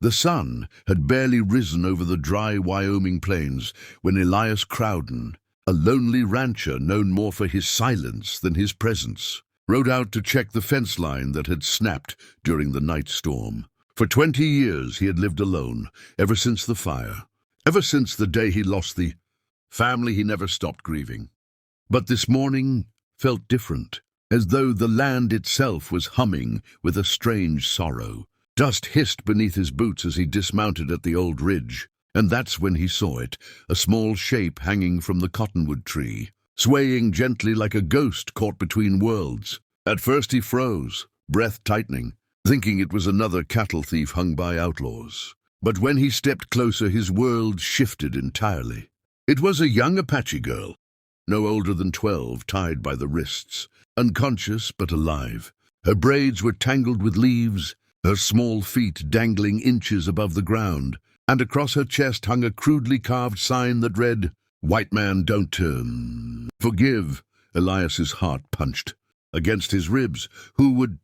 The sun had barely risen over the dry Wyoming plains when Elias Crowden, a lonely rancher known more for his silence than his presence, rode out to check the fence line that had snapped during the night storm. For 20 years he had lived alone, ever since the fire, ever since the day he lost the family he never stopped grieving. But this morning felt different, as though the land itself was humming with a strange sorrow. Dust hissed beneath his boots as he dismounted at the old ridge, and that's when he saw it, a small shape hanging from the cottonwood tree, swaying gently like a ghost caught between worlds. At first he froze, breath tightening, thinking it was another cattle thief hung by outlaws. But when he stepped closer, his world shifted entirely. It was a young Apache girl, no older than 12, tied by the wrists, unconscious but alive. Her braids were tangled with leaves, her small feet dangling inches above the ground, and across her chest hung a crudely carved sign that read, "White man don't forgive." Elias's heart punched against his ribs. Who would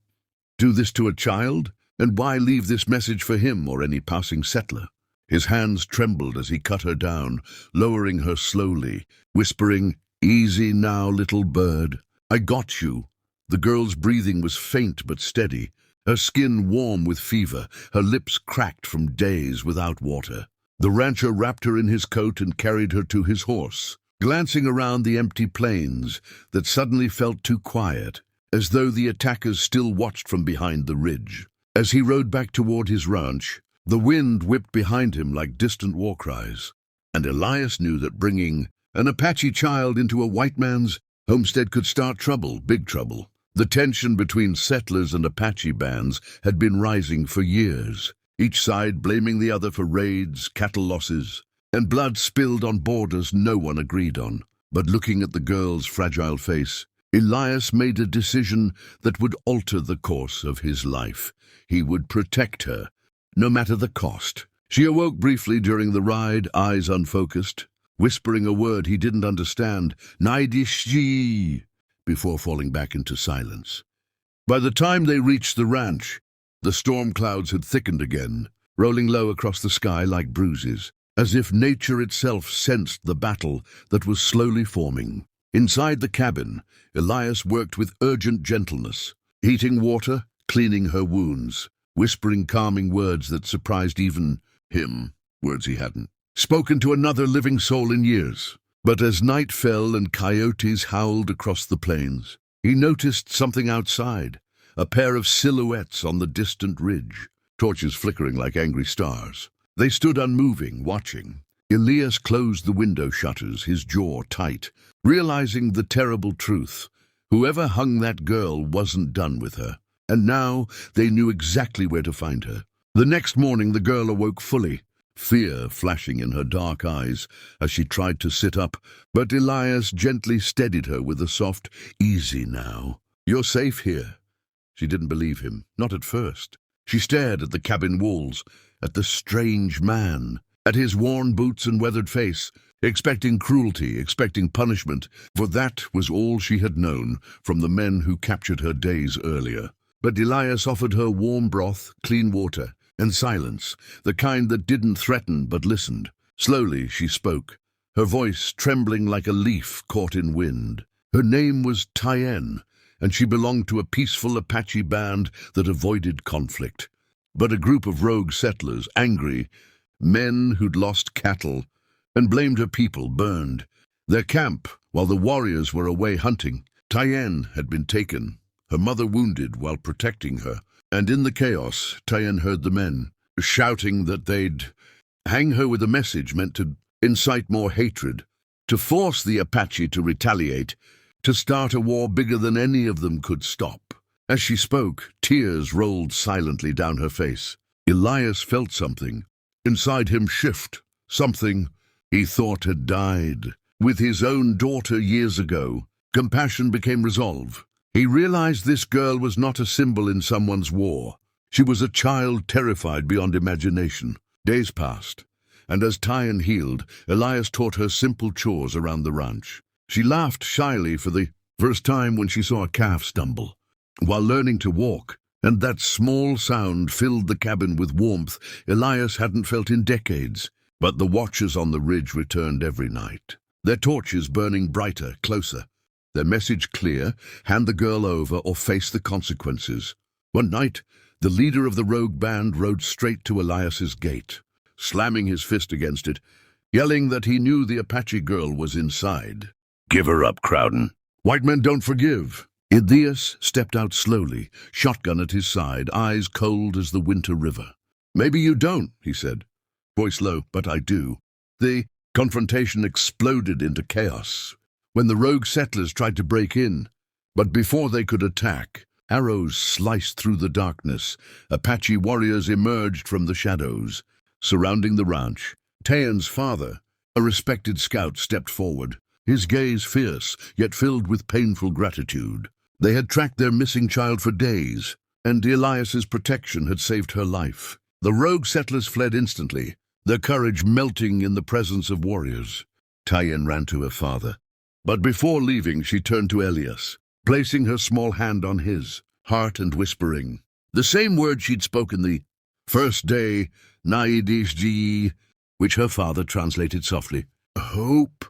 do this to a child? And why leave this message for him or any passing settler? His hands trembled as he cut her down, lowering her slowly, whispering, "Easy now, little bird. I got you." The girl's breathing was faint but steady, her skin warm with fever, her lips cracked from days without water. The rancher wrapped her in his coat and carried her to his horse, glancing around the empty plains that suddenly felt too quiet, as though the attackers still watched from behind the ridge. As he rode back toward his ranch, the wind whipped behind him like distant war cries, and Elias knew that bringing an Apache child into a white man's homestead could start trouble, big trouble. The tension between settlers and Apache bands had been rising for years, each side blaming the other for raids, cattle losses, and blood spilled on borders no one agreed on. But looking at the girl's fragile face, Elias made a decision that would alter the course of his life. He would protect her, no matter the cost. She awoke briefly during the ride, eyes unfocused, whispering a word he didn't understand, "Naidishi," before falling back into silence. By the time they reached the ranch, the storm clouds had thickened again, rolling low across the sky like bruises, as if nature itself sensed the battle that was slowly forming. Inside the cabin, Elias worked with urgent gentleness, heating water, cleaning her wounds, whispering calming words that surprised even him, words he hadn't spoken to another living soul in years. But as night fell and coyotes howled across the plains, he noticed something outside, a pair of silhouettes on the distant ridge, torches flickering like angry stars. They stood unmoving, watching. Elias closed the window shutters, his jaw tight, realizing the terrible truth. Whoever hung that girl wasn't done with her, and now they knew exactly where to find her. The next morning the girl awoke fully, fear flashing in her dark eyes as she tried to sit up, but Elias gently steadied her with a soft, "Easy now. You're safe here." She didn't believe him, not at first. She stared at the cabin walls, at the strange man, at his worn boots and weathered face, expecting cruelty, expecting punishment, for that was all she had known from the men who captured her days earlier. But Elias offered her warm broth, clean water, and silence, the kind that didn't threaten but listened. Slowly she spoke, her voice trembling like a leaf caught in wind. Her name was Tyen, and she belonged to a peaceful Apache band that avoided conflict. But a group of rogue settlers, angry, men who'd lost cattle, and blamed her people, burned their camp while the warriors were away hunting. Tyen had been taken, her mother wounded while protecting her, and in the chaos, Tyen heard the men shouting that they'd hang her with a message meant to incite more hatred, to force the Apache to retaliate, to start a war bigger than any of them could stop. As she spoke, tears rolled silently down her face. Elias felt something inside him shift, something he thought had died. With his own daughter years ago, compassion became resolve. He realized this girl was not a symbol in someone's war. She was a child terrified beyond imagination. Days passed, and as Tyen healed, Elias taught her simple chores around the ranch. She laughed shyly for the first time when she saw a calf stumble. While learning to walk, And that small sound filled the cabin with warmth Elias hadn't felt in decades. But the watchers on the ridge returned every night, their torches burning brighter, closer. Their message clear: hand the girl over or face the consequences. One night, the leader of the rogue band rode straight to Elias's gate, slamming his fist against it, yelling that he knew the Apache girl was inside. "Give her up, Crowden. White men don't forgive." Elias stepped out slowly, shotgun at his side, eyes cold as the winter river. "Maybe you don't," he said, voice low, "but I do." The confrontation exploded into chaos when the rogue settlers tried to break in. But before they could attack, arrows sliced through the darkness. Apache warriors emerged from the shadows. Surrounding the ranch, Tayan's father, a respected scout, stepped forward, his gaze fierce, yet filled with painful gratitude. They had tracked their missing child for days, and Elias's protection had saved her life. The rogue settlers fled instantly, their courage melting in the presence of warriors. Tayan ran to her father, but before leaving she turned to Elias, placing her small hand on his heart and whispering the same word she'd spoken the first day, Naidishji, which her father translated softly. "Hope."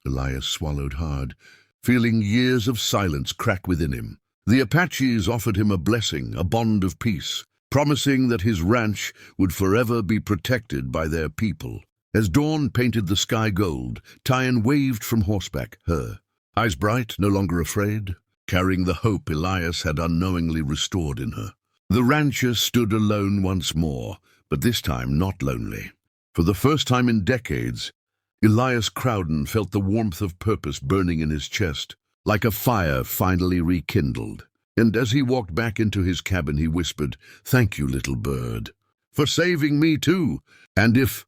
Elias swallowed hard, feeling years of silence crack within him. The Apaches offered him a blessing, a bond of peace, promising that his ranch would forever be protected by their people. As dawn painted the sky gold, Tayan waved from horseback, her eyes bright, no longer afraid, carrying the hope Elias had unknowingly restored in her. The rancher stood alone once more, but this time not lonely. For the first time in decades, Elias Crowden felt the warmth of purpose burning in his chest, like a fire finally rekindled. And as he walked back into his cabin, he whispered, "Thank you, little bird, for saving me too. And if